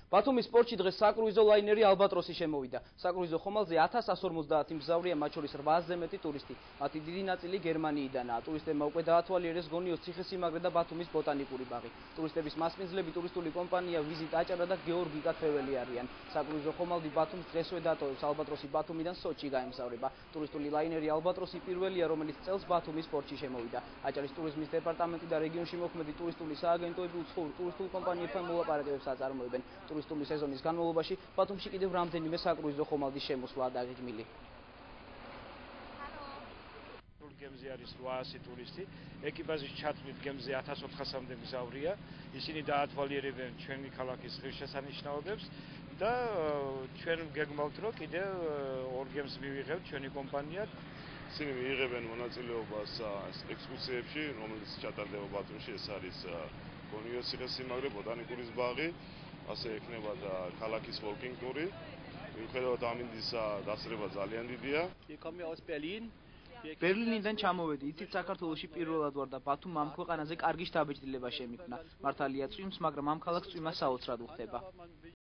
ბათუმის პორტში დღეს საკრუიზო ლაინერი ალბატროსი შემოვიდა. საკრუიზო ხომალდზე 1150 მსგავსია, მათ შორის 800-ზე მეტი ტურისტი. მათი დიდი ნაწილი გერმანიიდანაა. ტურისტებმა უკვე დაათვალიერეს გონიოს ციხესიმაგრე და ბათუმის ბოტანიკური ბაღი. ტურისტების მასპინძლები ტურისტული კომპანია ვიზიტ აჭარა და გეორგი კათრეველი არიან. საკრუიზო ხომალდი ბათუმს დღესვე დატოვებს. ალბატროსი ბათუმიდან სოჭი გაემგზავრება. ტურისტული ლაინერი ალბატროსი პირველია, რომელიც წელს ბათუმის პორტში შემოვიდა. აჭარის ტურიზმის დეპარტამენტი და რეგიონში მოქმედი ტურისტული სააგენტოები უცხოურ ტურისტულ კომპანიებთან მოლაპარაკებებს აწარმოებენ. ტურისტული სეზონის განმავლობაში ბათუმში კიდევ რამდენიმე საკრუიზო ხომალდის შემოსვლაა დაგეგმილი. გემზე არის 800 ტურისტი, ეკიპაჟის ჩათვლით გემზე 1400-მდე მგზავრია. ისინი დაათვალიერებენ ჩვენი ქალაქის ღირსშესანიშნაობებს და ჩვენ გეგმავთ, რომ კიდევ 2 გემს მივიღებთ ჩვენი კომპანიად. ისინი მიიღებენ მონაწილეობას ექსკურსიებში, რომელიც ჩატარდება ბათუმში, ეს არის გონიოს ციხესიმაგრე, ბოტანიკური ბაღი, ასე ექნება და ქალაქის walking ტური. მიუხედავად ამინდის დასწრება ძალიან დიდია. ბერლინიდან ჩამოვედი, იცით საქართველოში პირველად ვარ და ბათუმ ამ ქვეყანაზე კარგი შთაბეჭდილება შემიქმნა. მართალია წვიმს, მაგრამ ამ ქალაქს წვიმა საოცრად უხდება.